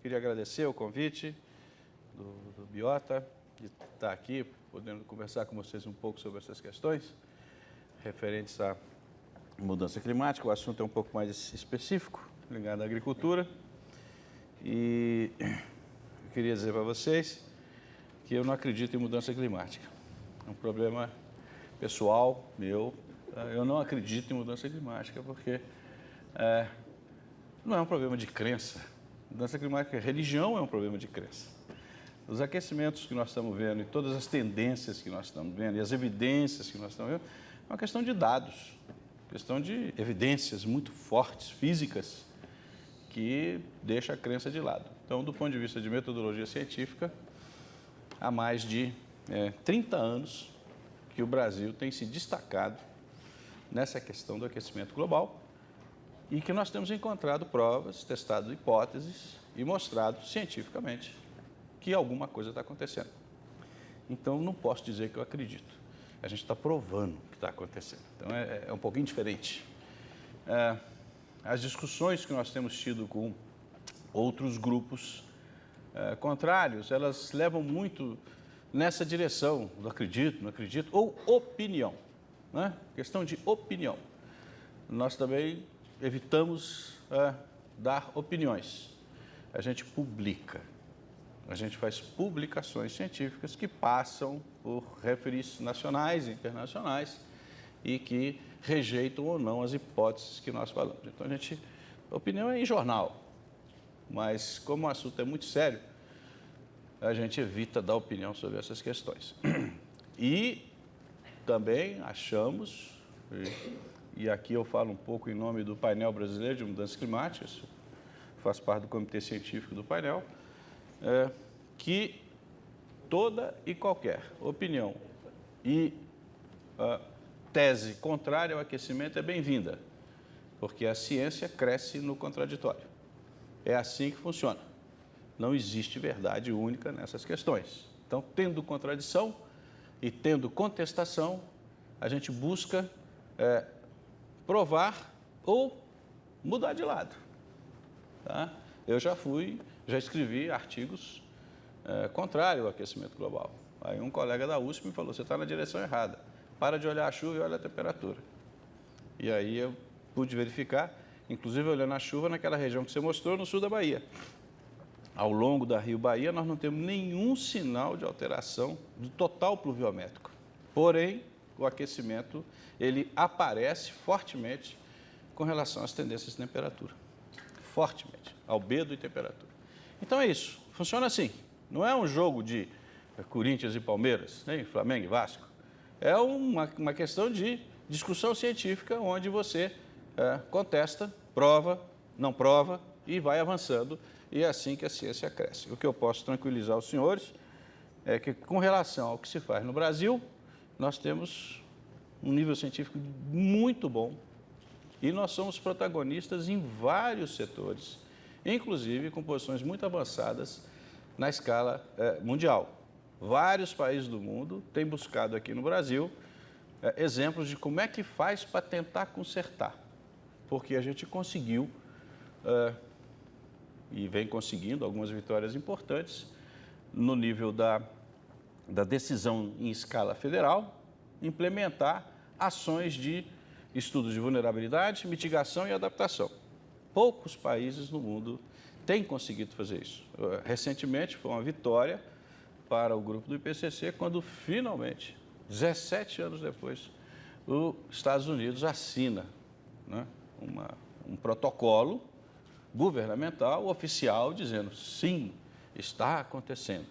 queria agradecer o convite do Biota, de estar aqui, podendo conversar com vocês um pouco sobre essas questões referentes à mudança climática. O assunto é um pouco mais específico, ligado à agricultura. E eu queria dizer para vocês que eu não acredito em mudança climática. É um problema pessoal meu. Eu não acredito em mudança climática porque não é um problema de crença. Mudança climática, religião é um problema de crença. Os aquecimentos que nós estamos vendo e todas as tendências que nós estamos vendo e as evidências que nós estamos vendo é uma questão de dados, questão de evidências muito fortes, físicas, que deixa a crença de lado. Então, do ponto de vista de metodologia científica, há mais de 30 anos que o Brasil tem se destacado nessa questão do aquecimento global e que nós temos encontrado provas, testado hipóteses e mostrado cientificamente que alguma coisa está acontecendo. Então, não posso dizer que eu acredito. A gente está provando que está acontecendo. Então, é um pouquinho diferente. As discussões que nós temos tido com outros grupos contrários, elas levam muito nessa direção, não acredito, não acredito, ou opinião, né? Questão de opinião. Nós também evitamos dar opiniões. A gente publica, a gente faz publicações científicas que passam por referis nacionais e internacionais e que rejeitam ou não as hipóteses que nós falamos. Então, a opinião é em jornal, mas como o assunto é muito sério, a gente evita dar opinião sobre essas questões. E também achamos, e aqui eu falo um pouco em nome do painel brasileiro de mudanças climáticas, faço parte do comitê científico do painel, que toda e qualquer opinião e tese contrária ao aquecimento é bem-vinda, porque a ciência cresce no contraditório. É assim que funciona. Não existe verdade única nessas questões. Então, tendo contradição e tendo contestação, a gente busca provar ou mudar de lado. Tá? Eu já escrevi artigos contrários ao aquecimento global. Aí um colega da USP me falou, você está na direção errada, para de olhar a chuva e olha a temperatura. E aí eu pude verificar, inclusive olhando a chuva naquela região que você mostrou, no sul da Bahia. Ao longo da Rio Bahia, nós não temos nenhum sinal de alteração do total pluviométrico. Porém, o aquecimento, ele aparece fortemente com relação às tendências de temperatura. Fortemente, albedo e temperatura. Então é isso, funciona assim. Não é um jogo de Corinthians e Palmeiras, nem Flamengo e Vasco. É uma questão de discussão científica onde você contesta, prova, não prova e vai avançando. E é assim que a ciência cresce. O que eu posso tranquilizar os senhores é que, com relação ao que se faz no Brasil, nós temos um nível científico muito bom e nós somos protagonistas em vários setores, inclusive com posições muito avançadas na escala mundial. Vários países do mundo têm buscado aqui no Brasil exemplos de como é que faz para tentar consertar, porque a gente conseguiu e vem conseguindo algumas vitórias importantes no nível da decisão em escala federal, implementar ações de estudos de vulnerabilidade, mitigação e adaptação. Poucos países no mundo têm conseguido fazer isso. Recentemente foi uma vitória para o grupo do IPCC quando finalmente, 17 anos depois, os Estados Unidos assina, né, um protocolo governamental, oficial, dizendo, sim, está acontecendo.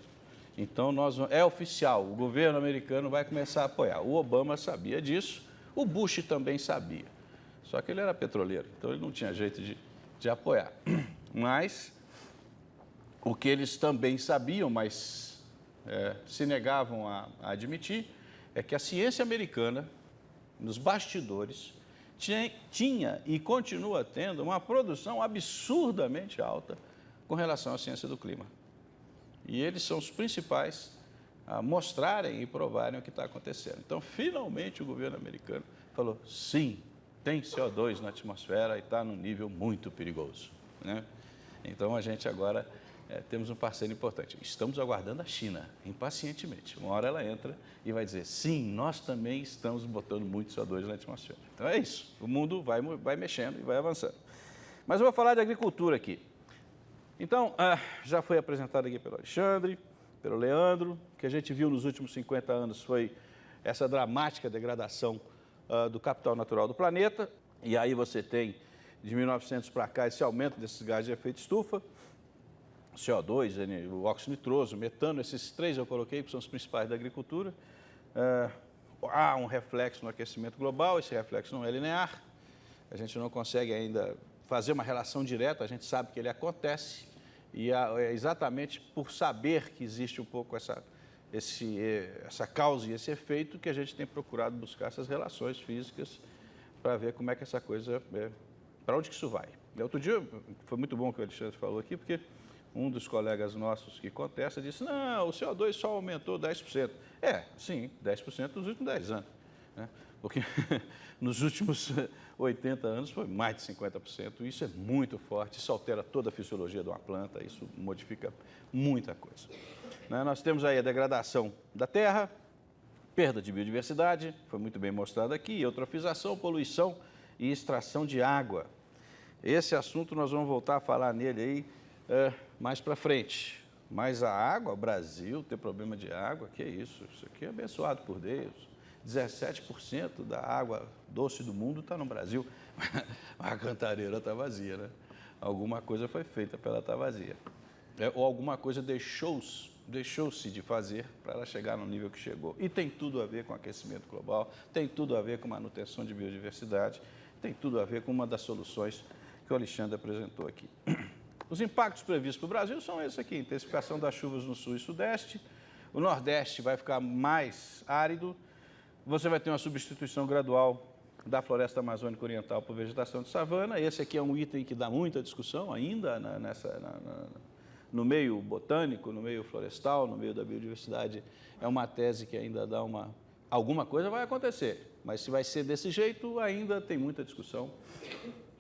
Então, é oficial, o governo americano vai começar a apoiar. O Obama sabia disso, o Bush também sabia. Só que ele era petroleiro, então ele não tinha jeito de apoiar. Mas, o que eles também sabiam, mas se negavam a admitir, é que a ciência americana, nos bastidores, tinha e continua tendo uma produção absurdamente alta com relação à ciência do clima. E eles são os principais a mostrarem e provarem o que está acontecendo. Então, finalmente, o governo americano falou, sim, tem CO2 na atmosfera e está num nível muito perigoso, né? Então, a gente agora temos um parceiro importante. Estamos aguardando a China, impacientemente. Uma hora ela entra e vai dizer, sim, nós também estamos botando muito CO2 na atmosfera. Então é isso, o mundo vai mexendo e vai avançando. Mas eu vou falar de agricultura aqui. Então, já foi apresentado aqui pelo Alexandre, pelo Leandro, o que a gente viu nos últimos 50 anos foi essa dramática degradação do capital natural do planeta, e aí você tem, de 1900 para cá, esse aumento desses gases de efeito estufa, CO2, o óxido nitroso, o metano, esses três eu coloquei, que são os principais da agricultura. Há um reflexo no aquecimento global, esse reflexo não é linear, a gente não consegue ainda fazer uma relação direta, a gente sabe que ele acontece, e é exatamente por saber que existe um pouco essa causa e esse efeito que a gente tem procurado buscar essas relações físicas para ver como é que essa coisa, para onde que isso vai. E outro dia, foi muito bom o que o Alexandre falou aqui, porque um dos colegas nossos que contesta disse, não, o CO2 só aumentou 10%. Sim, 10% nos últimos 10 anos. Né? Porque nos últimos 80 anos foi mais de 50%. Isso é muito forte, isso altera toda a fisiologia de uma planta, isso modifica muita coisa. Né? Nós temos aí a degradação da terra, perda de biodiversidade, foi muito bem mostrado aqui, eutrofização, poluição e extração de água. Esse assunto nós vamos voltar a falar nele aí mais para frente. Mas a água, o Brasil tem problema de água, que é isso? Isso aqui é abençoado por Deus. 17% da água doce do mundo está no Brasil. A cantareira está vazia, né? Alguma coisa foi feita para ela estar vazia. Ou alguma coisa deixou-se de fazer para ela chegar no nível que chegou. E tem tudo a ver com aquecimento global, tem tudo a ver com manutenção de biodiversidade, tem tudo a ver com uma das soluções que o Alexandre apresentou aqui. Os impactos previstos para o Brasil são esses aqui, intensificação das chuvas no sul e sudeste, o nordeste vai ficar mais árido, você vai ter uma substituição gradual da floresta amazônica oriental por vegetação de savana. Esse aqui é um item que dá muita discussão ainda no meio botânico, no meio florestal, no meio da biodiversidade. É uma tese que ainda dá alguma coisa vai acontecer, mas se vai ser desse jeito ainda tem muita discussão.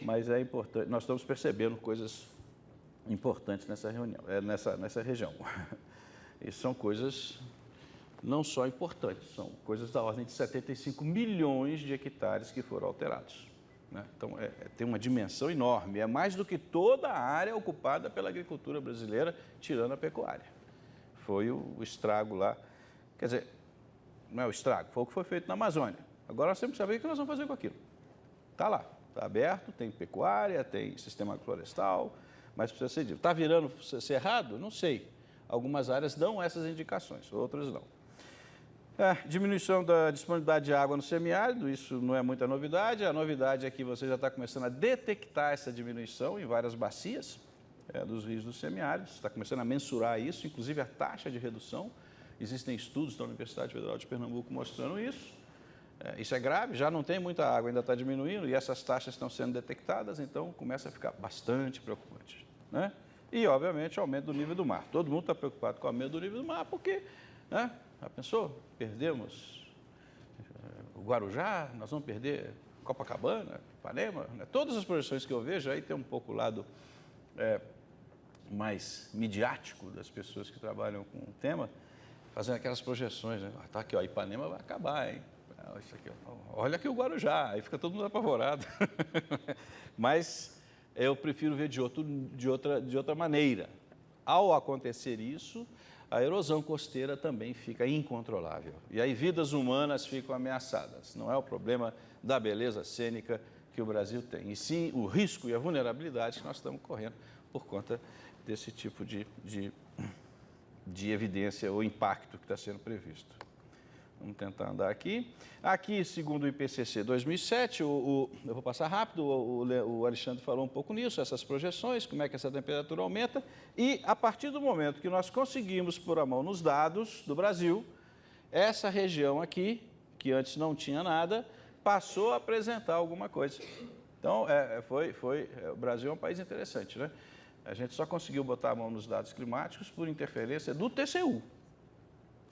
Mas é importante, nós estamos percebendo coisas importantes nessa região. E são coisas não só importantes, são coisas da ordem de 75 milhões de hectares que foram alterados. Né? Então, tem uma dimensão enorme, é mais do que toda a área ocupada pela agricultura brasileira, tirando a pecuária. Foi o estrago lá, quer dizer, não é o estrago, foi o que foi feito na Amazônia. Agora nós temos que saber o que nós vamos fazer com aquilo. Está lá, está aberto, tem pecuária, tem sistema florestal, mas precisa ser dito. Está virando cerrado? Não sei. Algumas áreas dão essas indicações, outras não. Diminuição da disponibilidade de água no semiárido, isso não é muita novidade. A novidade é que você já está começando a detectar essa diminuição em várias bacias dos rios do semiárido, você está começando a mensurar isso, inclusive a taxa de redução. Existem estudos da Universidade Federal de Pernambuco mostrando isso. Isso é grave, já não tem muita água, ainda está diminuindo e essas taxas estão sendo detectadas, então começa a ficar bastante preocupante. Né? E, obviamente, aumento do nível do mar. Todo mundo está preocupado com o aumento do nível do mar porque, né, já pensou? Perdemos o Guarujá, nós vamos perder Copacabana, Ipanema. Né? Todas as projeções que eu vejo, aí tem um pouco o lado mais midiático das pessoas que trabalham com o tema, fazendo aquelas projeções. Né? Tá aqui, ó, Ipanema vai acabar, hein? Isso aqui, olha aqui o Guarujá, aí fica todo mundo apavorado. Mas eu prefiro ver de outra maneira. Ao acontecer isso, a erosão costeira também fica incontrolável. E aí vidas humanas ficam ameaçadas. Não é o problema da beleza cênica que o Brasil tem, e sim o risco e a vulnerabilidade que nós estamos correndo por conta desse tipo de evidência ou impacto que está sendo previsto. Vamos tentar andar aqui. Aqui, segundo o IPCC 2007, eu vou passar rápido, o Alexandre falou um pouco nisso, essas projeções, como é que essa temperatura aumenta, e a partir do momento que nós conseguimos pôr a mão nos dados do Brasil, essa região aqui, que antes não tinha nada, passou a apresentar alguma coisa. Então, o Brasil é um país interessante, né? A gente só conseguiu botar a mão nos dados climáticos por interferência do TCU,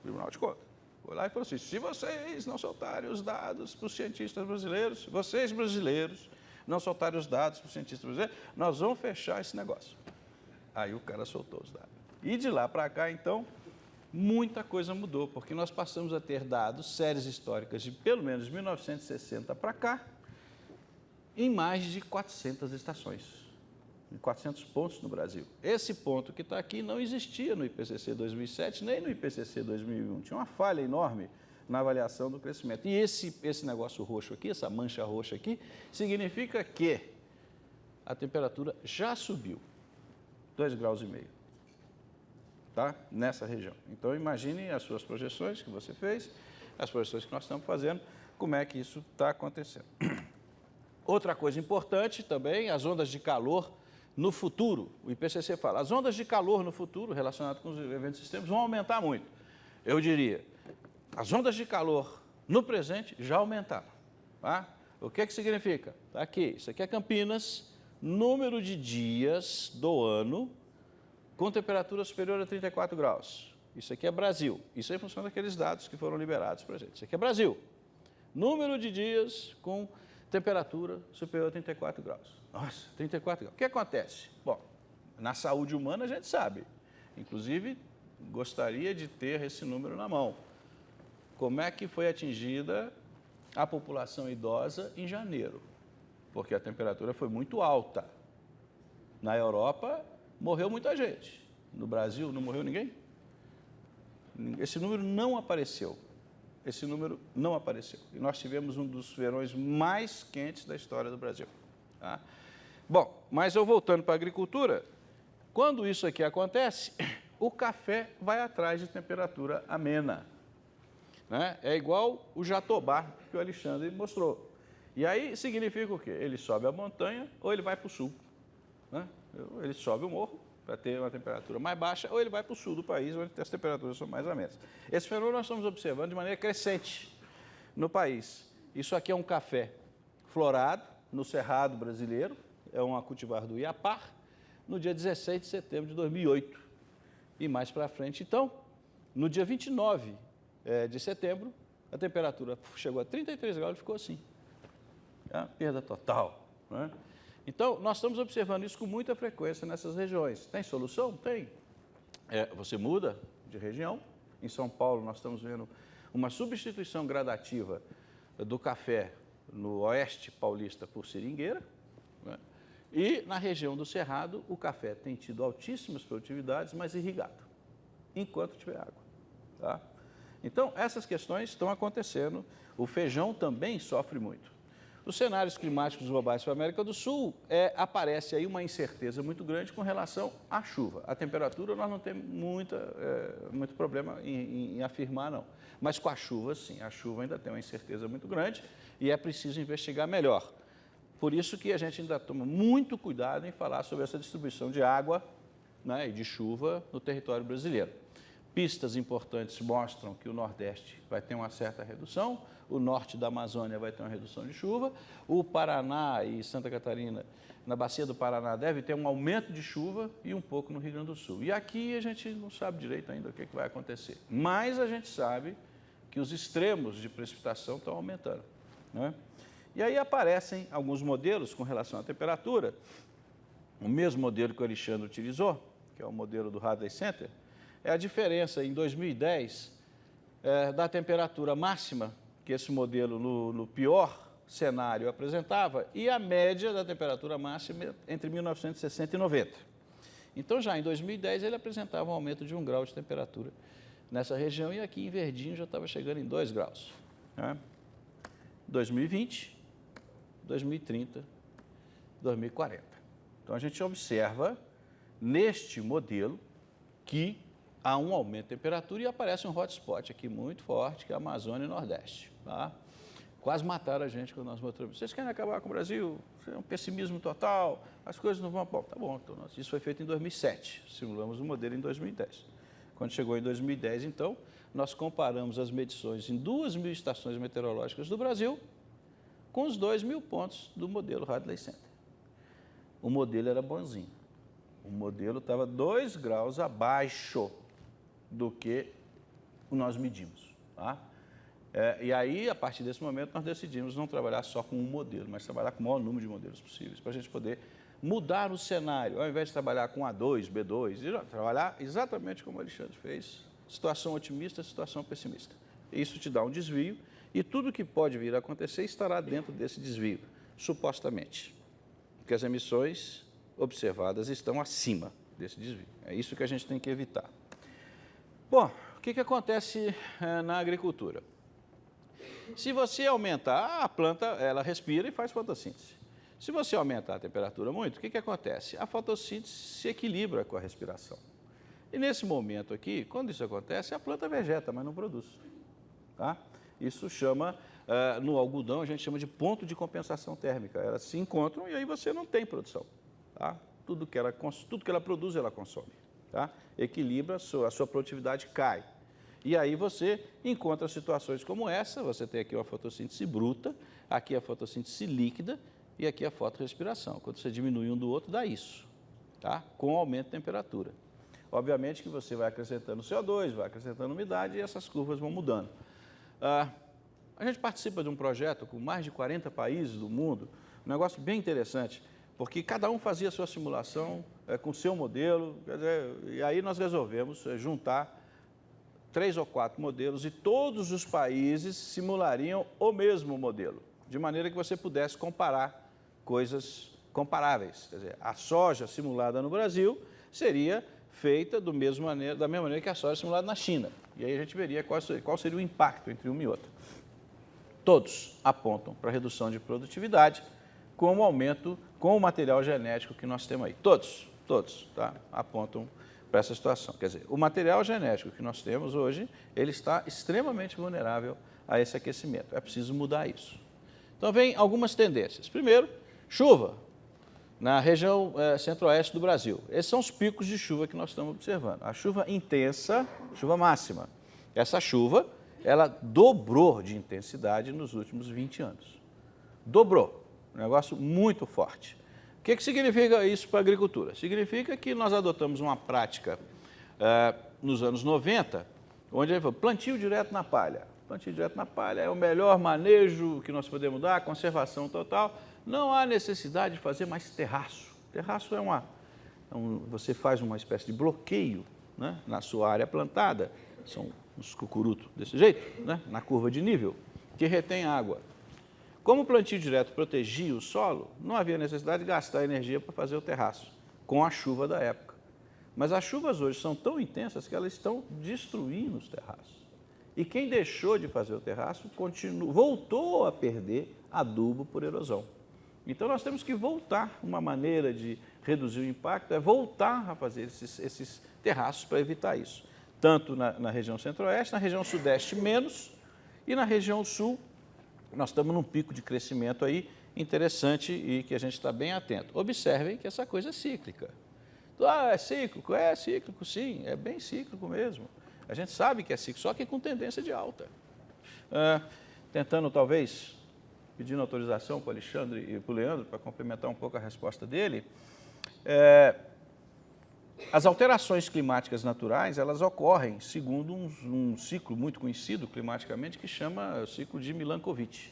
Tribunal de Contas. Foi lá e falou assim, se vocês não soltarem os dados para os cientistas brasileiros, vocês brasileiros não soltarem os dados para os cientistas brasileiros, nós vamos fechar esse negócio. Aí o cara soltou os dados. E de lá para cá, então, muita coisa mudou, porque nós passamos a ter dados, séries históricas de pelo menos 1960 para cá, em mais de 400 estações, em 400 pontos no Brasil. Esse ponto que está aqui não existia no IPCC 2007, nem no IPCC 2001. Tinha uma falha enorme na avaliação do crescimento. E esse negócio roxo aqui, essa mancha roxa aqui, significa que a temperatura já subiu 2,5 graus, tá? Nessa região. Então, imagine as suas projeções que você fez, as projeções que nós estamos fazendo, como é que isso está acontecendo. Outra coisa importante também, as ondas de calor no futuro. O IPCC fala, as ondas de calor no futuro, relacionadas com os eventos extremos, vão aumentar muito. Eu diria, as ondas de calor no presente já aumentaram. Tá? O que significa? Está aqui, isso aqui é Campinas, número de dias do ano com temperatura superior a 34 graus. Isso aqui é Brasil. Isso é em função daqueles dados que foram liberados para a gente. Isso aqui é Brasil. Número de dias com temperatura superior a 34 graus. Nossa, 34 graus. O que acontece? Bom, na saúde humana a gente sabe. Inclusive, gostaria de ter esse número na mão. Como é que foi atingida a população idosa em janeiro? Porque a temperatura foi muito alta. Na Europa, morreu muita gente. No Brasil, não morreu ninguém? Esse número não apareceu. Esse número não apareceu. E nós tivemos um dos verões mais quentes da história do Brasil. Tá? Bom, mas eu voltando para a agricultura, quando isso aqui acontece, o café vai atrás de temperatura amena. Né? É igual o jatobá que o Alexandre mostrou. E aí significa o quê? Ele sobe a montanha ou ele vai para o sul. Né? Ele sobe o morro para ter uma temperatura mais baixa, ou ele vai para o sul do país, onde as temperaturas são mais amenas. Esse fenômeno nós estamos observando de maneira crescente no país. Isso aqui é um café florado no Cerrado brasileiro, é uma cultivar do Iapar, no dia 16 de setembro de 2008. E mais para frente, então, no dia 29 de setembro, a temperatura chegou a 33 graus e ficou assim. Perda total. Né? Então, nós estamos observando isso com muita frequência nessas regiões. Tem solução? Tem. Você muda de região. Em São Paulo, nós estamos vendo uma substituição gradativa do café no oeste paulista por seringueira. Né? E na região do Cerrado, o café tem tido altíssimas produtividades, mas irrigado, enquanto tiver água. Tá? Então, essas questões estão acontecendo. O feijão também sofre muito. Os cenários climáticos globais para a América do Sul, aparece aí uma incerteza muito grande com relação à chuva. A temperatura nós não temos muito problema em afirmar, não. Mas com a chuva, sim. A chuva ainda tem uma incerteza muito grande e é preciso investigar melhor. Por isso que a gente ainda toma muito cuidado em falar sobre essa distribuição de água, né, e de chuva no território brasileiro. Pistas importantes mostram que o Nordeste vai ter uma certa redução, o norte da Amazônia vai ter uma redução de chuva, o Paraná e Santa Catarina, na bacia do Paraná, deve ter um aumento de chuva e um pouco no Rio Grande do Sul. E aqui a gente não sabe direito ainda o que vai acontecer, mas a gente sabe que os extremos de precipitação estão aumentando. Né? E aí aparecem alguns modelos com relação à temperatura, o mesmo modelo que o Alexandre utilizou, que é o modelo do Hadley Center, é a diferença em 2010 da temperatura máxima que esse modelo no pior cenário apresentava e a média da temperatura máxima entre 1960 e 90. Então, já em 2010, ele apresentava um aumento de 1 grau de temperatura nessa região e aqui em verdinho já estava chegando em 2 graus. Né? 2020, 2030, 2040. Então, a gente observa neste modelo que há um aumento de temperatura e aparece um hotspot aqui muito forte, que é a Amazônia e Nordeste. Tá? Quase mataram a gente quando nós mostramos. Vocês querem acabar com o Brasil? É um pessimismo total, as coisas não vão... Bom, tá bom, então, isso foi feito em 2007, simulamos o modelo em 2010. Quando chegou em 2010, então, nós comparamos as medições em 2.000 estações meteorológicas do Brasil com os 2.000 pontos do modelo Hadley Center. O modelo era bonzinho. O modelo estava 2 graus abaixo do que nós medimos. Tá? E aí, a partir desse momento, nós decidimos não trabalhar só com um modelo, mas trabalhar com o maior número de modelos possíveis, para a gente poder mudar o cenário, ao invés de trabalhar com A2, B2, trabalhar exatamente como o Alexandre fez, situação otimista, situação pessimista. Isso te dá um desvio e tudo que pode vir a acontecer estará dentro desse desvio, supostamente, porque as emissões observadas estão acima desse desvio. É isso que a gente tem que evitar. Bom, o que acontece na agricultura? Se você aumentar, a planta ela respira e faz fotossíntese. Se você aumentar a temperatura muito, o que acontece? A fotossíntese se equilibra com a respiração. E nesse momento aqui, quando isso acontece, a planta vegeta, mas não produz. Tá? Isso chama, no algodão, a gente chama de ponto de compensação térmica. Elas se encontram e aí você não tem produção. Tá? Tudo que ela produz, ela consome. Tá? Equilibra, a sua produtividade cai. E aí você encontra situações como essa, você tem aqui uma fotossíntese bruta, aqui a fotossíntese líquida e aqui a fotorrespiração. Quando você diminui um do outro, dá isso, tá? Com aumento de temperatura. Obviamente que você vai acrescentando CO2, vai acrescentando umidade e essas curvas vão mudando. A gente participa de um projeto com mais de 40 países do mundo, um negócio bem interessante, porque cada um fazia a sua simulação com o seu modelo, quer dizer, e aí nós resolvemos juntar 3 ou 4 modelos e todos os países simulariam o mesmo modelo, de maneira que você pudesse comparar coisas comparáveis. Quer dizer, a soja simulada no Brasil seria feita da mesma maneira que a soja simulada na China. E aí a gente veria qual seria o impacto entre uma e outra. Todos apontam para a redução de produtividade com o aumento, com o material genético que nós temos aí. Todos, tá? Apontam para essa situação. Quer dizer, o material genético que nós temos hoje, ele está extremamente vulnerável a esse aquecimento. É preciso mudar isso. Então, vem algumas tendências. Primeiro, chuva na região centro-oeste do Brasil. Esses são os picos de chuva que nós estamos observando. A chuva intensa, chuva máxima. Essa chuva, ela dobrou de intensidade nos últimos 20 anos. Dobrou. Um negócio muito forte. O que significa isso para a agricultura? Significa que nós adotamos uma prática nos anos 90, onde plantio direto na palha. Plantio direto na palha é o melhor manejo que nós podemos dar, conservação total. Não há necessidade de fazer mais terraço. Terraço você faz uma espécie de bloqueio, né, na sua área plantada. São uns cucurutos desse jeito, né, na curva de nível, que retém água. Como o plantio direto protegia o solo, não havia necessidade de gastar energia para fazer o terraço, com a chuva da época. Mas as chuvas hoje são tão intensas que elas estão destruindo os terraços. E quem deixou de fazer o terraço voltou a perder adubo por erosão. Então nós temos que voltar, uma maneira de reduzir o impacto é voltar a fazer esses terraços para evitar isso. Tanto na região centro-oeste, na região sudeste menos, e na região sul nós estamos num pico de crescimento aí interessante e que a gente está bem atento. Observem que essa coisa é cíclica. É cíclico? É cíclico, sim, é bem cíclico mesmo. A gente sabe que é cíclico, só que com tendência de alta. Tentando, talvez, pedindo autorização para o Alexandre e para o Leandro, para complementar um pouco a resposta dele, as alterações climáticas naturais, elas ocorrem segundo um ciclo muito conhecido climaticamente, que chama o ciclo de Milankovitch,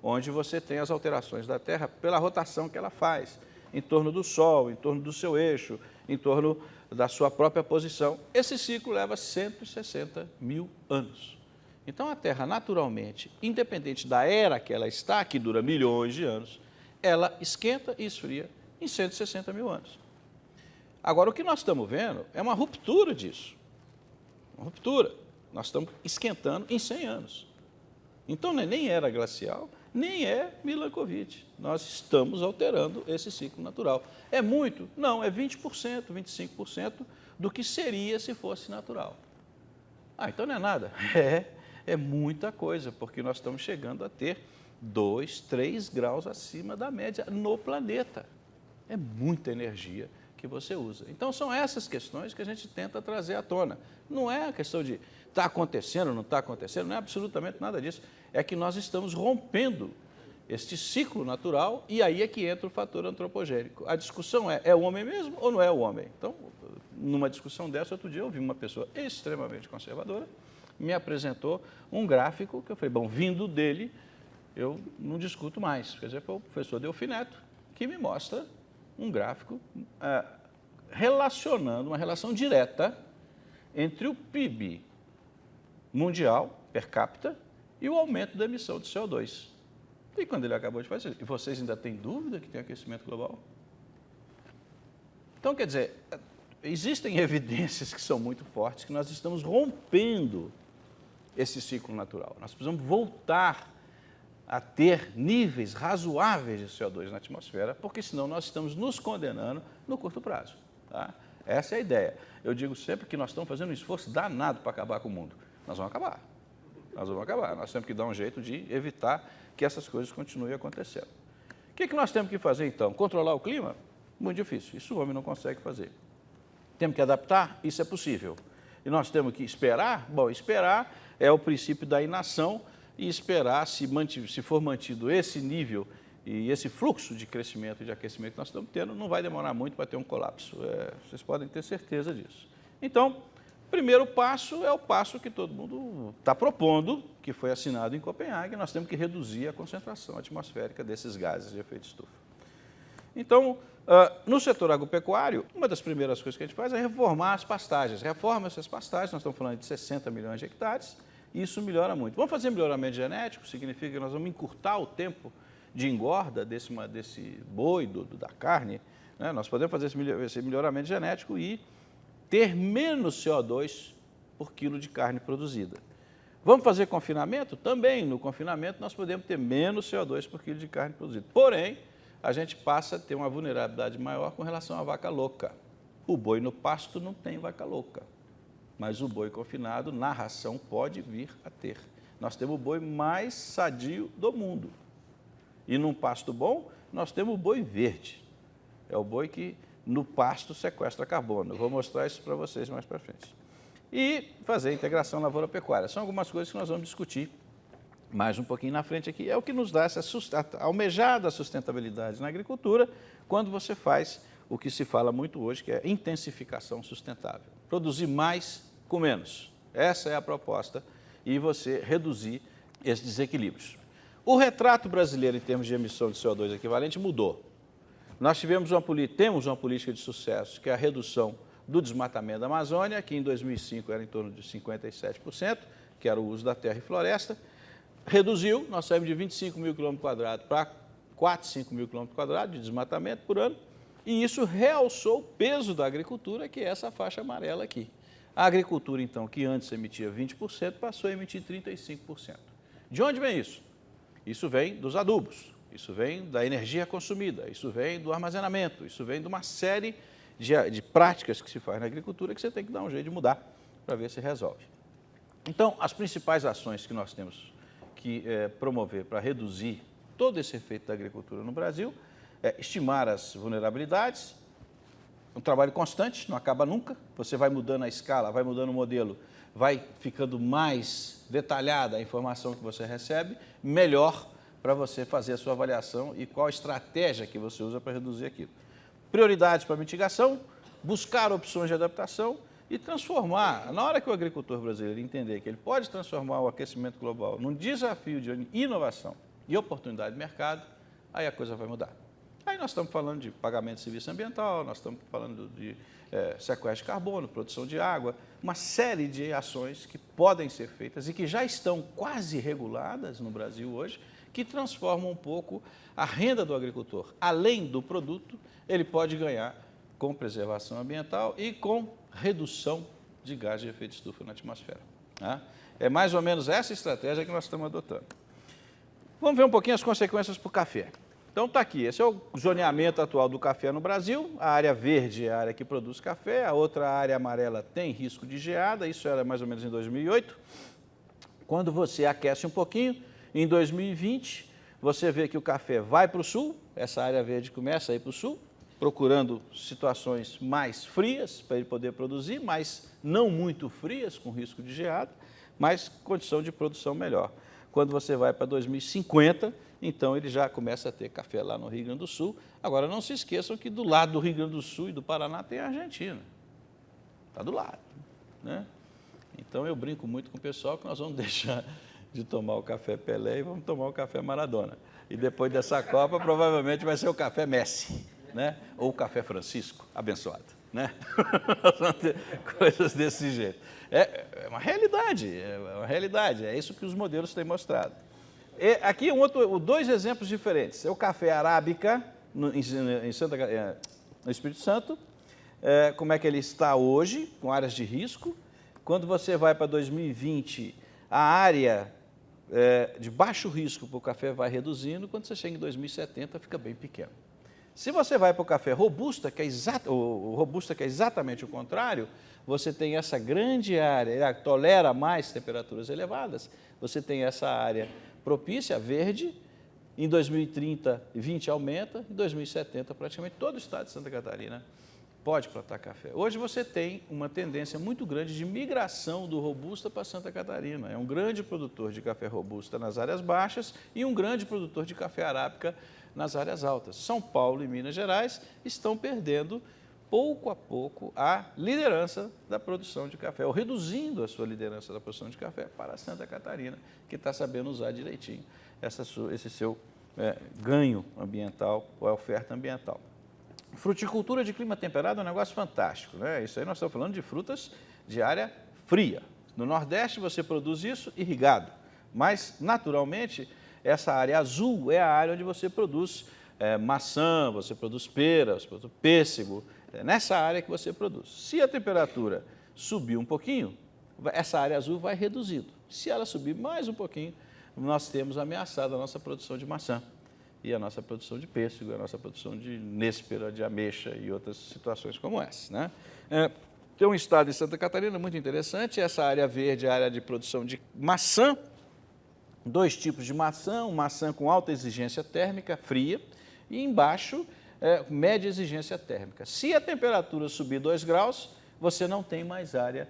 onde você tem as alterações da Terra pela rotação que ela faz, em torno do Sol, em torno do seu eixo, em torno da sua própria posição. Esse ciclo leva 160 mil anos. Então, a Terra, naturalmente, independente da era que ela está, que dura milhões de anos, ela esquenta e esfria em 160 mil anos. Agora, o que nós estamos vendo é uma ruptura disso. Uma ruptura. Nós estamos esquentando em 100 anos. Então, não é nem era glacial, nem é Milankovitch. Nós estamos alterando esse ciclo natural. É muito? Não, é 20%, 25% do que seria se fosse natural. Então não é nada. É muita coisa, porque nós estamos chegando a ter 2, 3 graus acima da média no planeta. É muita energia que você usa. Então, são essas questões que a gente tenta trazer à tona. Não é a questão de está acontecendo, não está acontecendo, não é absolutamente nada disso. É que nós estamos rompendo este ciclo natural e aí é que entra o fator antropogênico. A discussão é o homem mesmo ou não é o homem? Então, numa discussão dessa, outro dia eu vi uma pessoa extremamente conservadora, me apresentou um gráfico que eu falei, bom, vindo dele, eu não discuto mais. Quer dizer, foi o professor Delfim Neto que me mostra um gráfico relacionando, uma relação direta entre o PIB mundial, per capita, e o aumento da emissão de CO2. E quando ele acabou de fazer, e vocês ainda têm dúvida que tem aquecimento global? Então, quer dizer, existem evidências que são muito fortes que nós estamos rompendo esse ciclo natural. Nós precisamos voltar a ter níveis razoáveis de CO2 na atmosfera, porque senão nós estamos nos condenando no curto prazo. Tá? Essa é a ideia. Eu digo sempre que nós estamos fazendo um esforço danado para acabar com o mundo. Nós vamos acabar. Nós vamos acabar. Nós temos que dar um jeito de evitar que essas coisas continuem acontecendo. O que nós temos que fazer, então? Controlar o clima? Muito difícil. Isso o homem não consegue fazer. Temos que adaptar? Isso é possível. E nós temos que esperar? Bom, esperar é o princípio da inação e esperar, se for mantido esse nível e esse fluxo de crescimento e de aquecimento que nós estamos tendo, não vai demorar muito para ter um colapso. Vocês podem ter certeza disso. Então, o primeiro passo é o passo que todo mundo está propondo, que foi assinado em Copenhague. Nós temos que reduzir a concentração atmosférica desses gases de efeito estufa. Então, no setor agropecuário, uma das primeiras coisas que a gente faz é reformar as pastagens. Reforma essas pastagens, nós estamos falando de 60 milhões de hectares, e isso melhora muito. Vamos fazer melhoramento genético, significa que nós vamos encurtar o tempo de engorda desse boi, da carne. Né? Nós podemos fazer esse melhoramento genético e ter menos CO2 por quilo de carne produzida. Vamos fazer confinamento? Também, no confinamento, nós podemos ter menos CO2 por quilo de carne produzida. Porém, a gente passa a ter uma vulnerabilidade maior com relação à vaca louca. O boi no pasto não tem vaca louca, mas o boi confinado na ração pode vir a ter. Nós temos o boi mais sadio do mundo. E num pasto bom, nós temos o boi verde. É o boi que no pasto sequestra carbono. Eu vou mostrar isso para vocês mais para frente. E fazer a integração lavoura-pecuária. São algumas coisas que nós vamos discutir mais um pouquinho na frente aqui. É o que nos dá essa almejada sustentabilidade na agricultura, quando você faz o que se fala muito hoje, que é intensificação sustentável. Produzir mais com menos. Essa é a proposta. E você reduzir esses desequilíbrios. O retrato brasileiro em termos de emissão de CO2 equivalente mudou. Nós temos uma política de sucesso, que é a redução do desmatamento da Amazônia, que em 2005 era em torno de 57%, que era o uso da terra e floresta. Reduziu, nós saímos de 25 mil quilômetros quadrados para 4, 5 mil quilômetros quadrados de desmatamento por ano, e isso realçou o peso da agricultura, que é essa faixa amarela aqui. A agricultura, então, que antes emitia 20%, passou a emitir 35%. De onde vem isso? Isso vem dos adubos, isso vem da energia consumida, isso vem do armazenamento, isso vem de uma série de práticas que se faz na agricultura que você tem que dar um jeito de mudar para ver se resolve. Então, as principais ações que nós temos que promover para reduzir todo esse efeito da agricultura no Brasil é estimar as vulnerabilidades, um trabalho constante, não acaba nunca, você vai mudando a escala, vai mudando o modelo, vai ficando mais detalhada a informação que você recebe, melhor para você fazer a sua avaliação e qual a estratégia que você usa para reduzir aquilo. Prioridades para mitigação, buscar opções de adaptação e transformar. Na hora que o agricultor brasileiro entender que ele pode transformar o aquecimento global num desafio de inovação e oportunidade de mercado, aí a coisa vai mudar. Aí nós estamos falando de pagamento de serviço ambiental, nós estamos falando de sequestro de carbono, produção de água, uma série de ações que podem ser feitas e que já estão quase reguladas no Brasil hoje, que transformam um pouco a renda do agricultor. Além do produto, ele pode ganhar com preservação ambiental e com redução de gás de efeito estufa na atmosfera. Tá? É mais ou menos essa estratégia que nós estamos adotando. Vamos ver um pouquinho as consequências para o café. Então está aqui, esse é o zoneamento atual do café no Brasil. A área verde é a área que produz café, a outra área amarela tem risco de geada, isso era mais ou menos em 2008. Quando você aquece um pouquinho, em 2020, você vê que o café vai para o sul, essa área verde começa a ir para o sul, procurando situações mais frias para ele poder produzir, mas não muito frias, com risco de geada, mas condição de produção melhor. Quando você vai para 2050, então ele já começa a ter café lá no Rio Grande do Sul. Agora, não se esqueçam que do lado do Rio Grande do Sul e do Paraná tem a Argentina. Está do lado. Né? Então, eu brinco muito com o pessoal que nós vamos deixar de tomar o café Pelé e vamos tomar o café Maradona. E depois dessa Copa, provavelmente vai ser o café Messi. né? Ou o café Francisco, abençoado, né? Coisas desse jeito. É uma realidade, é isso que os modelos têm mostrado. E aqui dois exemplos diferentes. É o café arábica, no Espírito Santo, como é que ele está hoje, com áreas de risco. Quando você vai para 2020, a área de baixo risco para o café vai reduzindo, quando você chega em 2070, fica bem pequeno. Se você vai para o café robusta, que é exatamente o contrário, você tem essa grande área, ele tolera mais temperaturas elevadas, você tem essa área propícia, verde, em 2030 e 20 aumenta, em 2070 praticamente todo o estado de Santa Catarina pode plantar café. Hoje você tem uma tendência muito grande de migração do robusta para Santa Catarina. É um grande produtor de café robusta nas áreas baixas e um grande produtor de café arábica nas áreas altas. São Paulo e Minas Gerais estão perdendo, pouco a pouco, a liderança da produção de café, ou reduzindo a sua liderança da produção de café para Santa Catarina, que está sabendo usar direitinho esse seu ganho ambiental ou oferta ambiental. Fruticultura de clima temperado é um negócio fantástico, né? Isso aí nós estamos falando de frutas de área fria. No Nordeste você produz isso irrigado, mas naturalmente essa área azul é a área onde você produz maçã, você produz pera, você produz pêssego, é nessa área que você produz. Se a temperatura subir um pouquinho, essa área azul vai reduzindo. Se ela subir mais um pouquinho, nós temos ameaçado a nossa produção de maçã e a nossa produção de pêssego, a nossa produção de nêspera, de ameixa e outras situações como essa, né? Tem um estado em Santa Catarina muito interessante, essa área verde é a área de produção de maçã, dois tipos de maçã, uma maçã com alta exigência térmica, fria, e embaixo, média exigência térmica. Se a temperatura subir 2 graus, você não tem mais área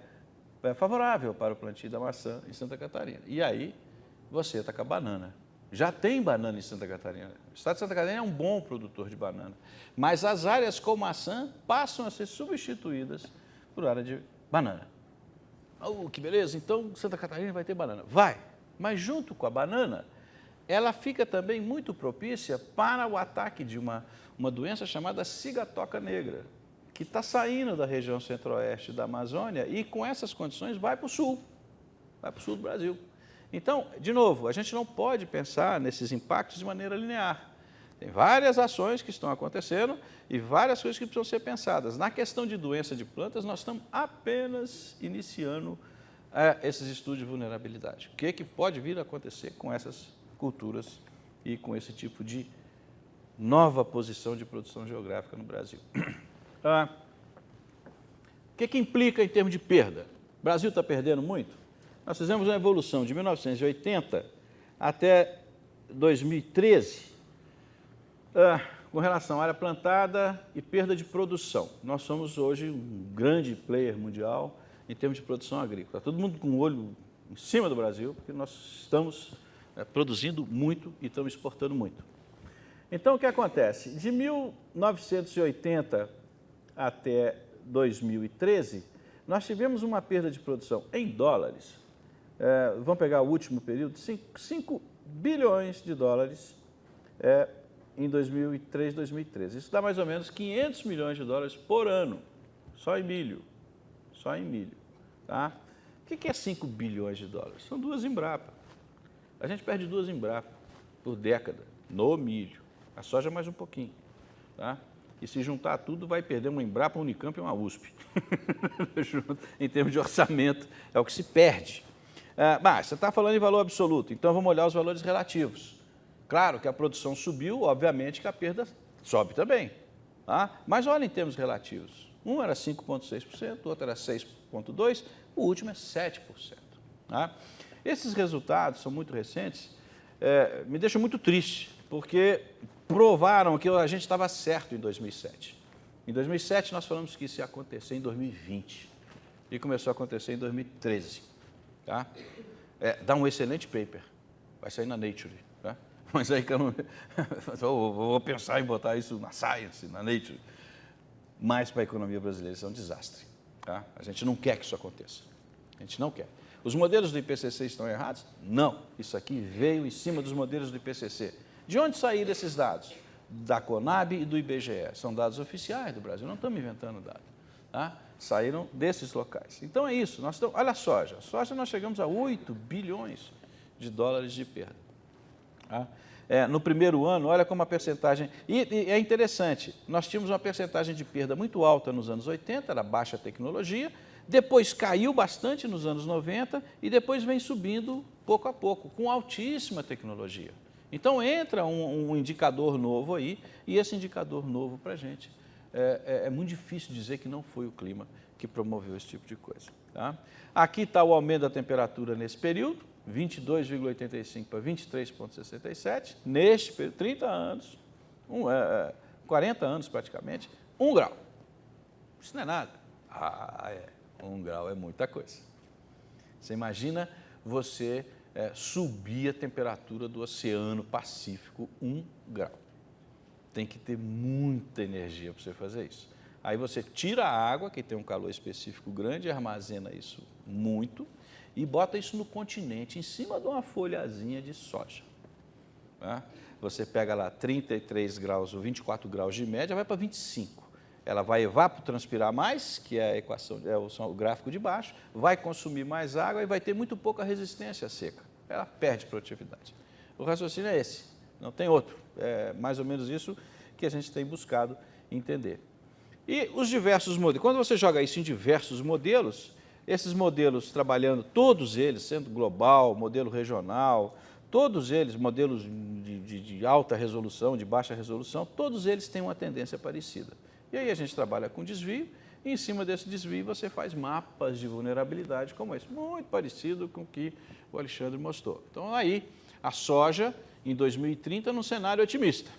favorável para o plantio da maçã em Santa Catarina. E aí, você está com a banana. Já tem banana em Santa Catarina. O estado de Santa Catarina é um bom produtor de banana, mas as áreas com maçã passam a ser substituídas por área de banana. Oh, que beleza, então Santa Catarina vai ter banana. Vai, mas junto com a banana, ela fica também muito propícia para o ataque de uma doença chamada cigatoca negra, que está saindo da região centro-oeste da Amazônia e com essas condições vai para o sul do Brasil. Então, de novo, a gente não pode pensar nesses impactos de maneira linear. Tem várias ações que estão acontecendo e várias coisas que precisam ser pensadas. Na questão de doença de plantas, nós estamos apenas iniciando esses estudos de vulnerabilidade. O que pode vir a acontecer com essas culturas e com esse tipo de nova posição de produção geográfica no Brasil? O que implica em termos de perda? O Brasil está perdendo muito? Nós fizemos uma evolução de 1980 até 2013 com relação à área plantada e perda de produção. Nós somos hoje um grande player mundial em termos de produção agrícola. Está todo mundo com o olho em cima do Brasil, porque nós estamos produzindo muito e estamos exportando muito. Então, o que acontece? De 1980 até 2013, nós tivemos uma perda de produção em dólares. Vamos pegar o último período, 5 bilhões de dólares em 2003, 2013. Isso dá mais ou menos 500 milhões de dólares por ano, só em milho. Tá? O que é 5 bilhões de dólares? São 2 Embrapa. A gente perde 2 Embrapa por década no milho. A soja mais um pouquinho. Tá? E se juntar tudo, vai perder uma Embrapa, uma Unicamp e uma USP. Em termos de orçamento, é o que se perde. Mas você está falando em valor absoluto, então vamos olhar os valores relativos. Claro que a produção subiu, obviamente que a perda sobe também. Tá? Mas olha em termos relativos. Um era 5,6%, o outro era 6,2%, o último é 7%. Tá? Esses resultados são muito recentes, me deixam muito triste, porque provaram que a gente estava certo em 2007. Em 2007 nós falamos que isso ia acontecer em 2020 e começou a acontecer em 2013. Tá? Dá um excelente paper, vai sair na Nature, tá? Mas aí que eu não vou pensar em botar isso na Science, na Nature. Mas para a economia brasileira isso é um desastre. Tá? A gente não quer que isso aconteça. A gente não quer. Os modelos do IPCC estão errados? Não. Isso aqui veio em cima dos modelos do IPCC. De onde saíram esses dados? da Conab e do IBGE. São dados oficiais do Brasil, não estamos inventando dados. Tá? Saíram desses locais. Então é isso. Olha a soja. A soja nós chegamos a 8 bilhões de dólares de perda. Tá? No primeiro ano, olha como a percentagem... E é interessante, nós tínhamos uma percentagem de perda muito alta nos anos 80, era baixa tecnologia, depois caiu bastante nos anos 90 e depois vem subindo pouco a pouco, com altíssima tecnologia. Então entra um indicador novo aí, e esse indicador novo para a gente é muito difícil dizer que não foi o clima que promoveu esse tipo de coisa. Tá? Aqui está o aumento da temperatura nesse período, 22,85 para 23,67, neste período, 30 anos, 40 anos praticamente, 1 grau. Isso não é nada. 1 grau é muita coisa. Você imagina você subir a temperatura do Oceano Pacífico 1 grau. Tem que ter muita energia para você fazer isso. Aí você tira a água, que tem um calor específico grande, armazena isso muito, e bota isso no continente, em cima de uma folhazinha de soja. Tá? Você pega lá 33 graus ou 24 graus de média, vai para 25. Ela vai evapotranspirar mais, que é a equação, o gráfico de baixo, vai consumir mais água e vai ter muito pouca resistência à seca. Ela perde produtividade. O raciocínio é esse, não tem outro. É mais ou menos isso que a gente tem buscado entender. E os diversos modelos, quando você joga isso em diversos modelos, esses modelos trabalhando, todos eles, sendo global, modelo regional, todos eles, modelos de alta resolução, de baixa resolução, todos eles têm uma tendência parecida. E aí a gente trabalha com desvio, e em cima desse desvio você faz mapas de vulnerabilidade como esse, muito parecido com o que o Alexandre mostrou. Então aí, a soja em 2030 num cenário otimista,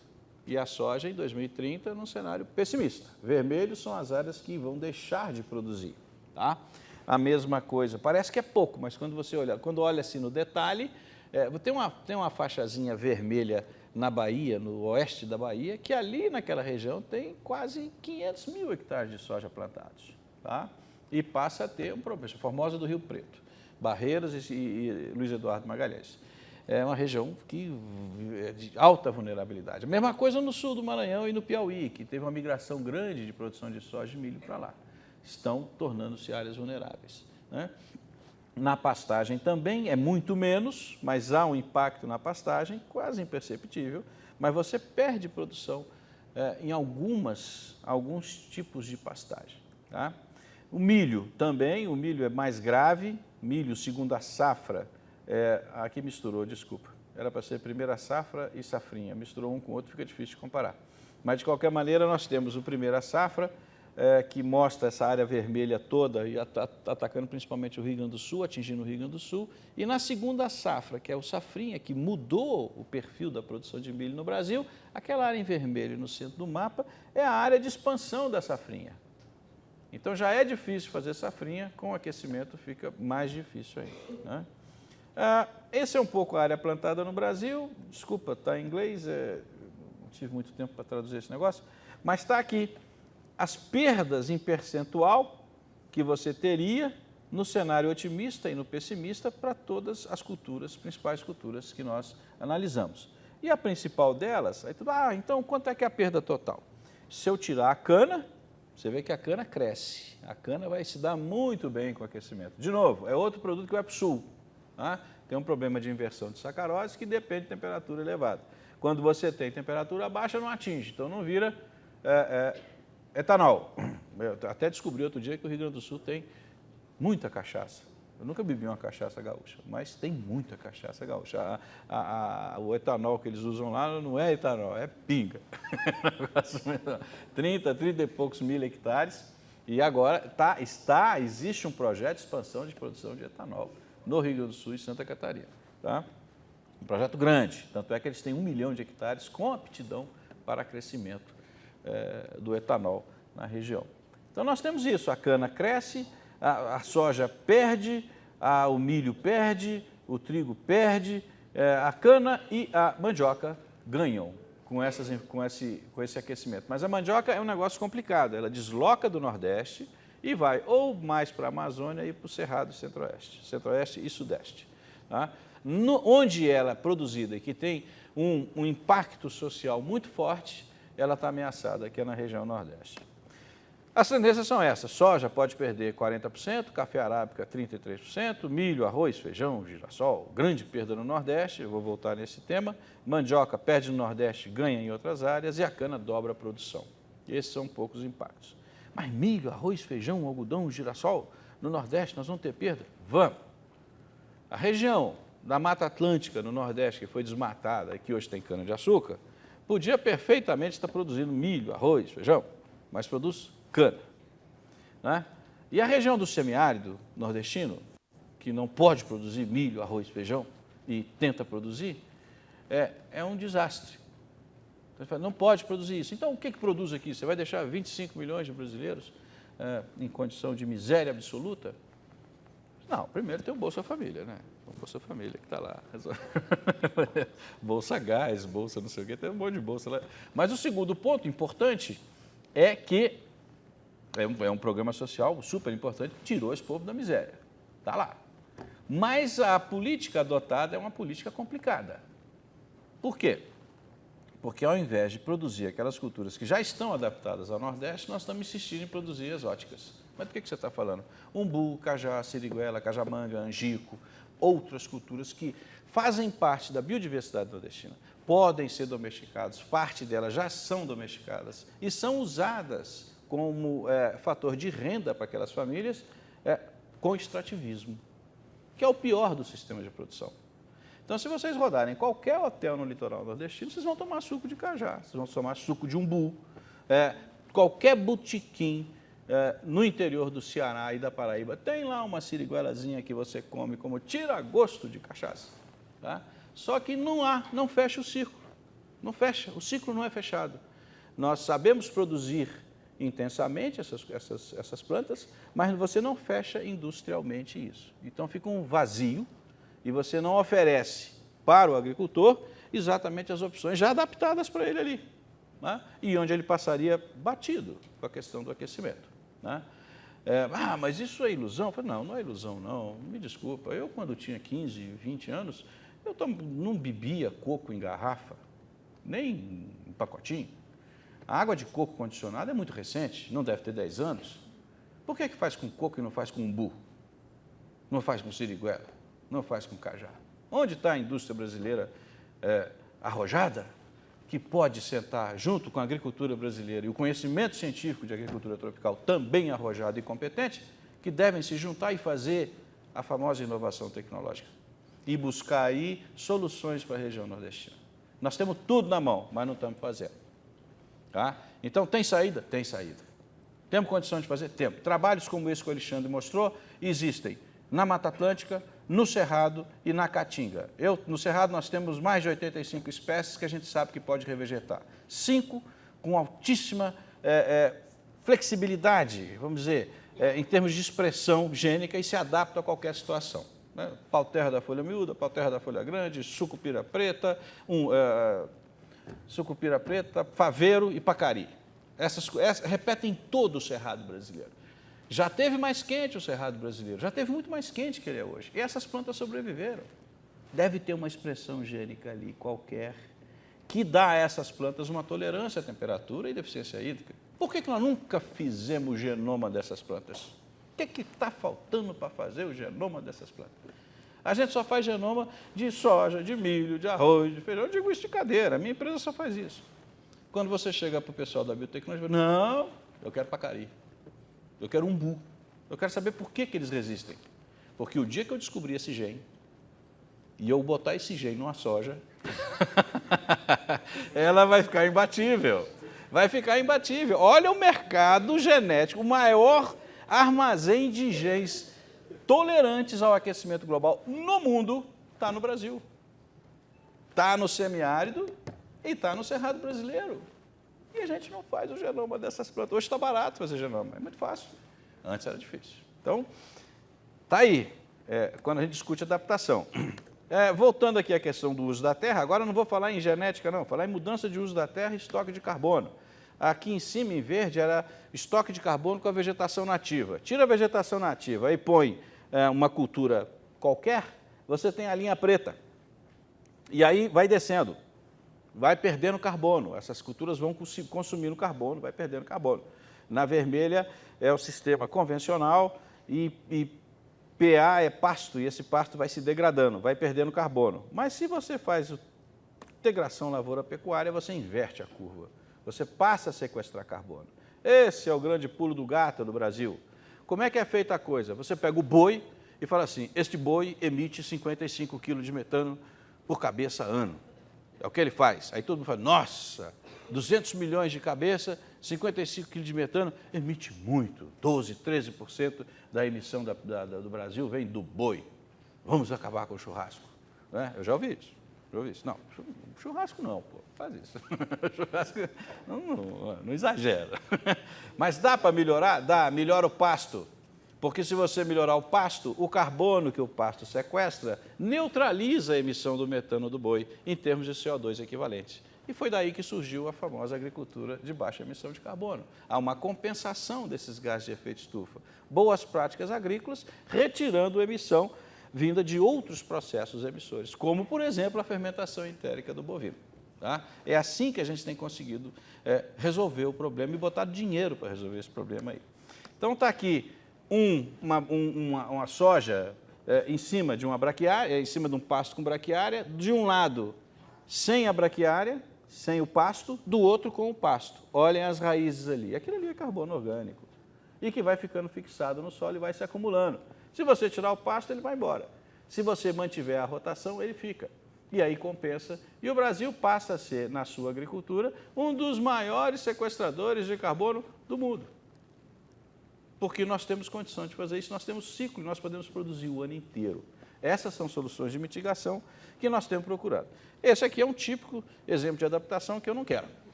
e a soja em 2030 num cenário pessimista. Vermelho são as áreas que vão deixar de produzir. Tá? A mesma coisa, parece que é pouco, mas quando olha assim no detalhe, tem uma faixazinha vermelha na Bahia, no oeste da Bahia, que ali naquela região tem quase 500 mil hectares de soja plantados. Tá? E passa a ter um problema, Formosa do Rio Preto, Barreiras e Luiz Eduardo Magalhães. É uma região de alta vulnerabilidade. A mesma coisa no sul do Maranhão e no Piauí, que teve uma migração grande de produção de soja e milho para lá. Estão tornando-se áreas vulneráveis. Né? Na pastagem também é muito menos, mas há um impacto na pastagem, quase imperceptível, mas você perde produção em alguns tipos de pastagem. Tá? O milho também, o milho é mais grave, milho segunda safra, aqui misturou, desculpa, era para ser primeira safra e safrinha, misturou um com o outro, fica difícil de comparar. Mas de qualquer maneira nós temos o primeira safra, que mostra essa área vermelha toda, e atacando principalmente o Rio Grande do Sul, atingindo o Rio Grande do Sul, e na segunda safra, que é o safrinha, que mudou o perfil da produção de milho no Brasil, aquela área em vermelho no centro do mapa é a área de expansão da safrinha. Então já é difícil fazer safrinha, com aquecimento fica mais difícil ainda. Né? Esse é um pouco a área plantada no Brasil, desculpa, está em inglês, não tive muito tempo para traduzir esse negócio, mas está aqui. As perdas em percentual que você teria no cenário otimista e no pessimista para todas as culturas, principais culturas que nós analisamos. E a principal delas, então quanto é que é a perda total? Se eu tirar a cana, você vê que a cana cresce. A cana vai se dar muito bem com o aquecimento. De novo, é outro produto que vai para o sul. Tá? Tem um problema de inversão de sacarose que depende de temperatura elevada. Quando você tem temperatura baixa, não atinge, então não vira etanol. Eu até descobri outro dia que o Rio Grande do Sul tem muita cachaça. Eu nunca bebi uma cachaça gaúcha, mas tem muita cachaça gaúcha. O etanol que eles usam lá não é etanol, é pinga. 30 e poucos mil hectares. E agora existe um projeto de expansão de produção de etanol no Rio Grande do Sul e Santa Catarina. Tá? Um projeto grande, tanto é que eles têm 1 milhão de hectares com aptidão para crescimento do etanol na região. Então nós temos isso, a cana cresce, a soja perde, o milho perde, o trigo perde, a cana e a mandioca ganham com esse aquecimento. Mas a mandioca é um negócio complicado, ela desloca do Nordeste e vai ou mais para a Amazônia e para o Cerrado Centro-Oeste e Sudeste. Tá? onde ela é produzida e que tem um impacto social muito forte, ela está ameaçada, que é na região Nordeste. As tendências são essas: soja pode perder 40%, café arábica 33%, milho, arroz, feijão, girassol, grande perda no Nordeste, eu vou voltar nesse tema, mandioca perde no Nordeste, ganha em outras áreas e a cana dobra a produção. Esses são poucos impactos. Mas milho, arroz, feijão, algodão, girassol, no Nordeste nós vamos ter perda? Vamos! A região da Mata Atlântica, no Nordeste, que foi desmatada, que hoje tem cana-de-açúcar, podia perfeitamente estar produzindo milho, arroz, feijão, mas produz cana. Né? E a região do semiárido nordestino, que não pode produzir milho, arroz, feijão, e tenta produzir, é um desastre. Então, não pode produzir isso. Então, o que produz aqui? Você vai deixar 25 milhões de brasileiros em condição de miséria absoluta? Não, primeiro tem o Bolsa Família, né? O Bolsa Família que está lá. Bolsa Gás, Bolsa não sei o quê, tem um monte de bolsa lá. Mas o segundo ponto importante é que é um programa social super importante, tirou esse povo da miséria. Está lá. Mas a política adotada é uma política complicada. Por quê? Porque ao invés de produzir aquelas culturas que já estão adaptadas ao Nordeste, nós estamos insistindo em produzir exóticas. Mas do que você está falando? Umbu, cajá, siriguela, cajamanga, angico, outras culturas que fazem parte da biodiversidade nordestina, podem ser domesticadas, parte delas já são domesticadas e são usadas como fator de renda para aquelas famílias com extrativismo, que é o pior do sistema de produção. Então, se vocês rodarem qualquer hotel no litoral nordestino, vocês vão tomar suco de cajá, vocês vão tomar suco de umbu, qualquer botequim no interior do Ceará e da Paraíba, tem lá uma siriguelazinha que você come como tira-gosto de cachaça. Tá? Só que não fecha o ciclo, não fecha, o ciclo não é fechado. Nós sabemos produzir intensamente essas plantas, mas você não fecha industrialmente isso. Então fica um vazio e você não oferece para o agricultor exatamente as opções já adaptadas para ele ali, né? E onde ele passaria batido com a questão do aquecimento. Né? Mas isso é ilusão? Eu falei, não é ilusão não, me desculpa. Eu quando tinha 15, 20 anos, eu não bebia coco em garrafa, nem em pacotinho. A água de coco condicionada é muito recente, não deve ter 10 anos. Por que faz com coco e não faz com umbu? Não faz com siriguela? Não faz com cajá? Onde está a indústria brasileira arrojada, que pode sentar junto com a agricultura brasileira e o conhecimento científico de agricultura tropical também arrojado e competente, que devem se juntar e fazer a famosa inovação tecnológica e buscar aí soluções para a região nordestina. Nós temos tudo na mão, mas não estamos fazendo. Tá? Então, tem saída? Tem saída. Temos condição de fazer? Temos. Trabalhos como esse que o Alexandre mostrou existem na Mata Atlântica, no Cerrado e na Caatinga. No Cerrado nós temos mais de 85 espécies que a gente sabe que pode revegetar. 5 com altíssima flexibilidade, vamos dizer, em termos de expressão gênica e se adaptam a qualquer situação. Né? Pau-terra da folha miúda, pau-terra da folha grande, sucupira preta, faveiro e pacari. Essas repetem todo o Cerrado brasileiro. Já teve mais quente o Cerrado brasileiro, já teve muito mais quente que ele é hoje. E essas plantas sobreviveram. Deve ter uma expressão gênica ali qualquer que dá a essas plantas uma tolerância à temperatura e deficiência hídrica. Por que nós nunca fizemos o genoma dessas plantas? O que está faltando para fazer o genoma dessas plantas? A gente só faz genoma de soja, de milho, de arroz, de feijão. Eu digo isso de cadeira, a minha empresa só faz isso. Quando você chega para o pessoal da biotecnologia, não, eu quero pacari, eu quero umbu, eu quero saber por que eles resistem. Porque o dia que eu descobrir esse gene, e eu botar esse gene numa soja, ela vai ficar imbatível. Vai ficar imbatível. Olha o mercado genético, o maior armazém de genes tolerantes ao aquecimento global no mundo está no Brasil. Está no semiárido e está no Cerrado brasileiro. E a gente não faz o genoma dessas plantas. Hoje está barato fazer genoma, é muito fácil. Antes era difícil. Então, está aí, quando a gente discute adaptação. Voltando aqui à questão do uso da terra, agora eu não vou falar em genética, não, vou falar em mudança de uso da terra e estoque de carbono. Aqui em cima, em verde, era estoque de carbono com a vegetação nativa. Tira a vegetação nativa e põe uma cultura qualquer, você tem a linha preta. E aí vai descendo, vai perdendo carbono. Essas culturas vão consumindo carbono, vai perdendo carbono. Na vermelha é o sistema convencional e PA é pasto, e esse pasto vai se degradando, vai perdendo carbono. Mas se você faz integração lavoura-pecuária, você inverte a curva. Você passa a sequestrar carbono. Esse é o grande pulo do gato do Brasil. Como é que é feita a coisa? Você pega o boi e fala assim, este boi emite 55 quilos de metano por cabeça ano. É o que ele faz. Aí todo mundo fala, nossa, 200 milhões de cabeça, 55 quilos de metano, emite muito, 12%, 13% da emissão do Brasil vem do boi. Vamos acabar com o churrasco. Né? Eu já ouvi isso. Não, churrasco não, pô, faz isso. Churrasco não exagera. Mas dá para melhorar? Dá, melhora o pasto. Porque se você melhorar o pasto, o carbono que o pasto sequestra neutraliza a emissão do metano do boi em termos de CO2 equivalente. E foi daí que surgiu a famosa agricultura de baixa emissão de carbono. Há uma compensação desses gases de efeito estufa. Boas práticas agrícolas retirando a emissão vinda de outros processos emissores, como, por exemplo, a fermentação entérica do bovino. Tá? É assim que a gente tem conseguido resolver o problema e botar dinheiro para resolver esse problema aí. Então está aqui uma soja em cima de uma braquiária, em cima de um pasto com braquiária, de um lado sem a braquiária, sem o pasto, do outro com o pasto. Olhem as raízes ali. Aquilo ali é carbono orgânico e que vai ficando fixado no solo e vai se acumulando. Se você tirar o pasto, ele vai embora. Se você mantiver a rotação, ele fica. E aí compensa. E o Brasil passa a ser, na sua agricultura, um dos maiores sequestradores de carbono do mundo. Porque nós temos condição de fazer isso, nós temos ciclo, nós podemos produzir o ano inteiro. Essas são soluções de mitigação que nós temos procurado. Esse aqui é um típico exemplo de adaptação que eu não quero.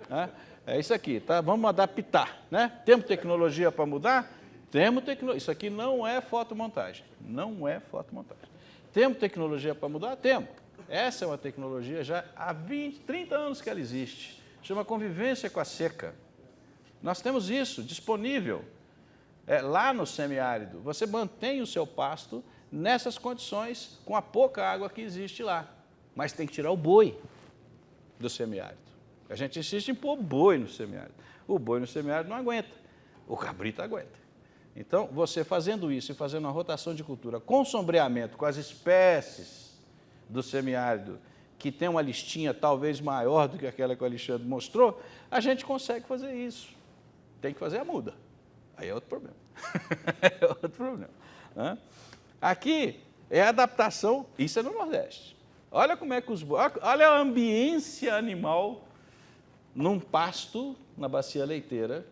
Né? É isso aqui, tá? Vamos adaptar. Né? Temos tecnologia para mudar? Temos tecnologia. Isso aqui não é fotomontagem. Não é fotomontagem. Temos tecnologia para mudar? Temos. Essa é uma tecnologia já há 20, 30 anos que ela existe. Chama convivência com a seca. Nós temos isso disponível. Lá no semiárido, você mantém o seu pasto nessas condições, com a pouca água que existe lá. Mas tem que tirar o boi do semiárido. A gente insiste em pôr boi no semiárido. O boi no semiárido não aguenta, o cabrito aguenta. Então, você fazendo isso e fazendo uma rotação de cultura com sombreamento, com as espécies do semiárido, que tem uma listinha talvez maior do que aquela que o Alexandre mostrou, a gente consegue fazer isso. Tem que fazer a muda. Aí é outro problema. É outro problema. Né? Aqui é a adaptação, isso é no Nordeste. Olha como é que olha a ambiência animal num pasto na bacia leiteira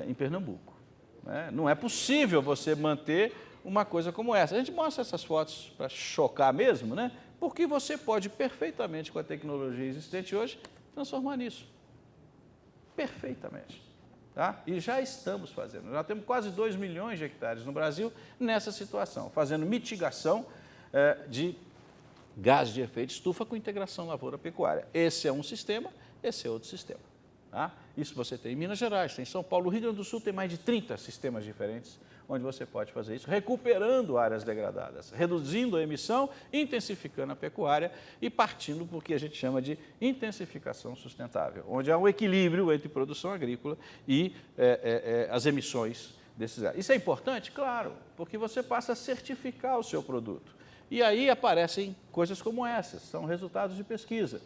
em Pernambuco. Né? Não é possível você manter uma coisa como essa. A gente mostra essas fotos para chocar mesmo, né? Porque você pode perfeitamente, com a tecnologia existente hoje, transformar nisso. Perfeitamente. Tá? E já estamos fazendo. Já temos quase 2 milhões de hectares no Brasil nessa situação, fazendo mitigação de gás de efeito estufa com integração lavoura-pecuária. Esse é um sistema, esse é outro sistema. Tá? Isso você tem em Minas Gerais, tem em São Paulo, no Rio Grande do Sul tem mais de 30 sistemas diferentes onde você pode fazer isso, recuperando áreas degradadas, reduzindo a emissão, intensificando a pecuária e partindo para o que a gente chama de intensificação sustentável, onde há um equilíbrio entre produção agrícola e as emissões desses gases. Isso é importante? Claro, porque você passa a certificar o seu produto. E aí aparecem coisas como essas, são resultados de pesquisa.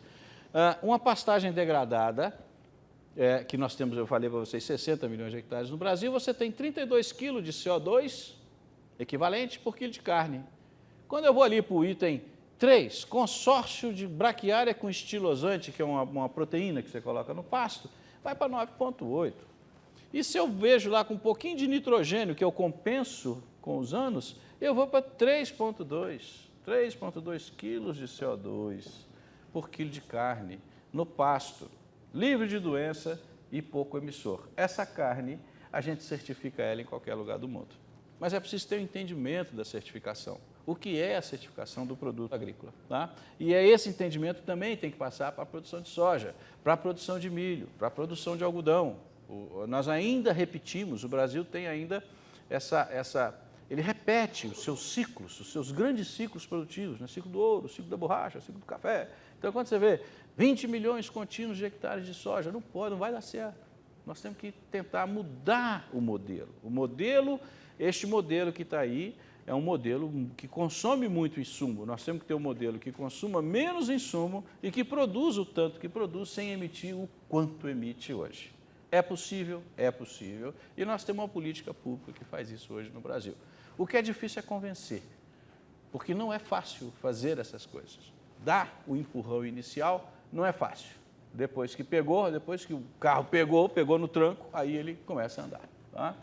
Uma pastagem degradada, que nós temos, eu falei para vocês, 60 milhões de hectares no Brasil, você tem 32 quilos de CO2 equivalente por quilo de carne. Quando eu vou ali para o item 3, consórcio de braquiária com estilosante, que é uma proteína que você coloca no pasto, vai para 9,8. E se eu vejo lá com um pouquinho de nitrogênio, que eu compenso com os anos, eu vou para 3,2 quilos de CO2 por quilo de carne no pasto, livre de doença e pouco emissor. Essa carne, a gente certifica ela em qualquer lugar do mundo. Mas é preciso ter um entendimento da certificação. O que é a certificação do produto agrícola? Tá? E esse entendimento também tem que passar para a produção de soja, para a produção de milho, para a produção de algodão. Nós ainda repetimos, o Brasil tem ainda essa ele repete os seus ciclos, os seus grandes ciclos produtivos, né? Ciclo do ouro, ciclo da borracha, ciclo do café. Então, quando você vê 20 milhões contínuos de hectares de soja, não pode, não vai dar certo. Nós temos que tentar mudar o modelo. Este modelo que está aí, é um modelo que consome muito insumo. Nós temos que ter um modelo que consuma menos insumo e que produza o tanto que produz sem emitir o quanto emite hoje. É possível, e nós temos uma política pública que faz isso hoje no Brasil. O que é difícil é convencer, porque não é fácil fazer essas coisas. Dar o empurrão inicial não é fácil. Depois que o carro pegou no tranco, aí ele começa a andar. Tá?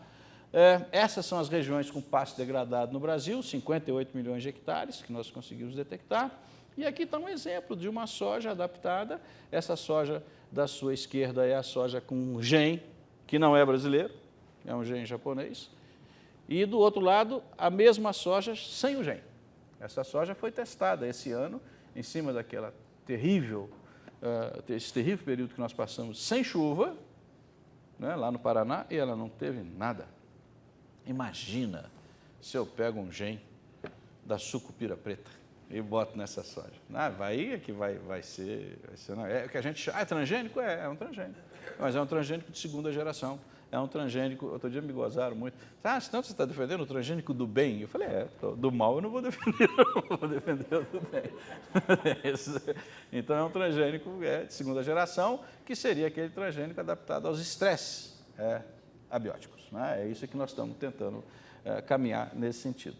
Essas são as regiões com pasto degradado no Brasil, 58 milhões de hectares que nós conseguimos detectar. E aqui está um exemplo de uma soja adaptada. Essa soja da sua esquerda é a soja com gen, que não é brasileiro, é um gen japonês. E do outro lado, a mesma soja sem o gen. Essa soja foi testada esse ano, em cima daquela esse terrível período que nós passamos sem chuva, né, lá no Paraná, e ela não teve nada. Imagina se eu pego um gen da sucupira preta e boto nessa soja. Vai ser não. É o que a gente chama. É transgênico? É um transgênico. Mas é um transgênico de segunda geração. É um transgênico, outro dia me gozaram muito. Então você está defendendo o transgênico do bem? Eu falei, do mal eu não vou defender, eu vou defender o do bem. Então é um transgênico de segunda geração, que seria aquele transgênico adaptado aos estresses abióticos. É isso que nós estamos tentando caminhar nesse sentido.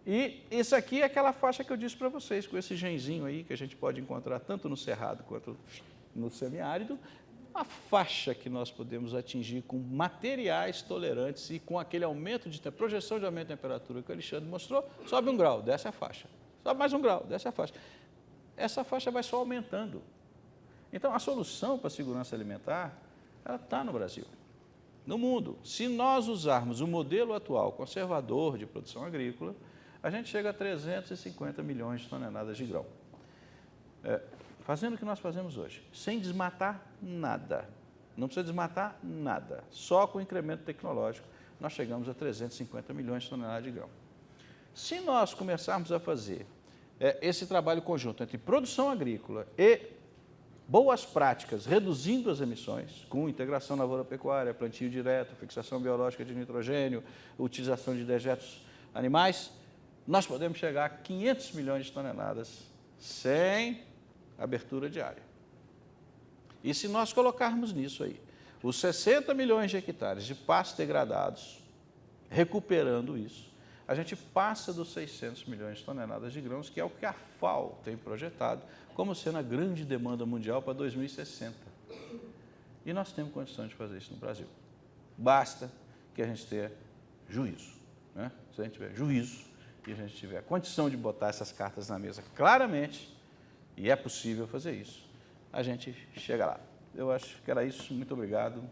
E isso aqui é aquela faixa que eu disse para vocês, com esse genzinho aí, que a gente pode encontrar tanto no cerrado quanto no semiárido, a faixa que nós podemos atingir com materiais tolerantes e com aquele aumento de projeção de aumento de temperatura que o Alexandre mostrou, sobe 1 grau, desce a faixa. Sobe mais 1 grau, desce a faixa. Essa faixa vai só aumentando. Então, a solução para a segurança alimentar, ela está no Brasil. No mundo, se nós usarmos o modelo atual conservador de produção agrícola, a gente chega a 350 milhões de toneladas de grão. Fazendo o que nós fazemos hoje, sem desmatar nada, não precisa desmatar nada, só com o incremento tecnológico, nós chegamos a 350 milhões de toneladas de grão. Se nós começarmos a fazer esse trabalho conjunto entre produção agrícola e boas práticas, reduzindo as emissões, com integração lavoura-pecuária, plantio direto, fixação biológica de nitrogênio, utilização de dejetos animais, nós podemos chegar a 500 milhões de toneladas sem abertura de área. E se nós colocarmos nisso aí, os 60 milhões de hectares de pastos degradados, recuperando isso, a gente passa dos 600 milhões de toneladas de grãos, que é o que a FAO tem projetado como sendo a grande demanda mundial para 2060. E nós temos condições de fazer isso no Brasil. Basta que a gente tenha juízo. Né? Se a gente tiver juízo e a gente tiver a condição de botar essas cartas na mesa claramente, e é possível fazer isso, a gente chega lá. Eu acho que era isso. Muito obrigado.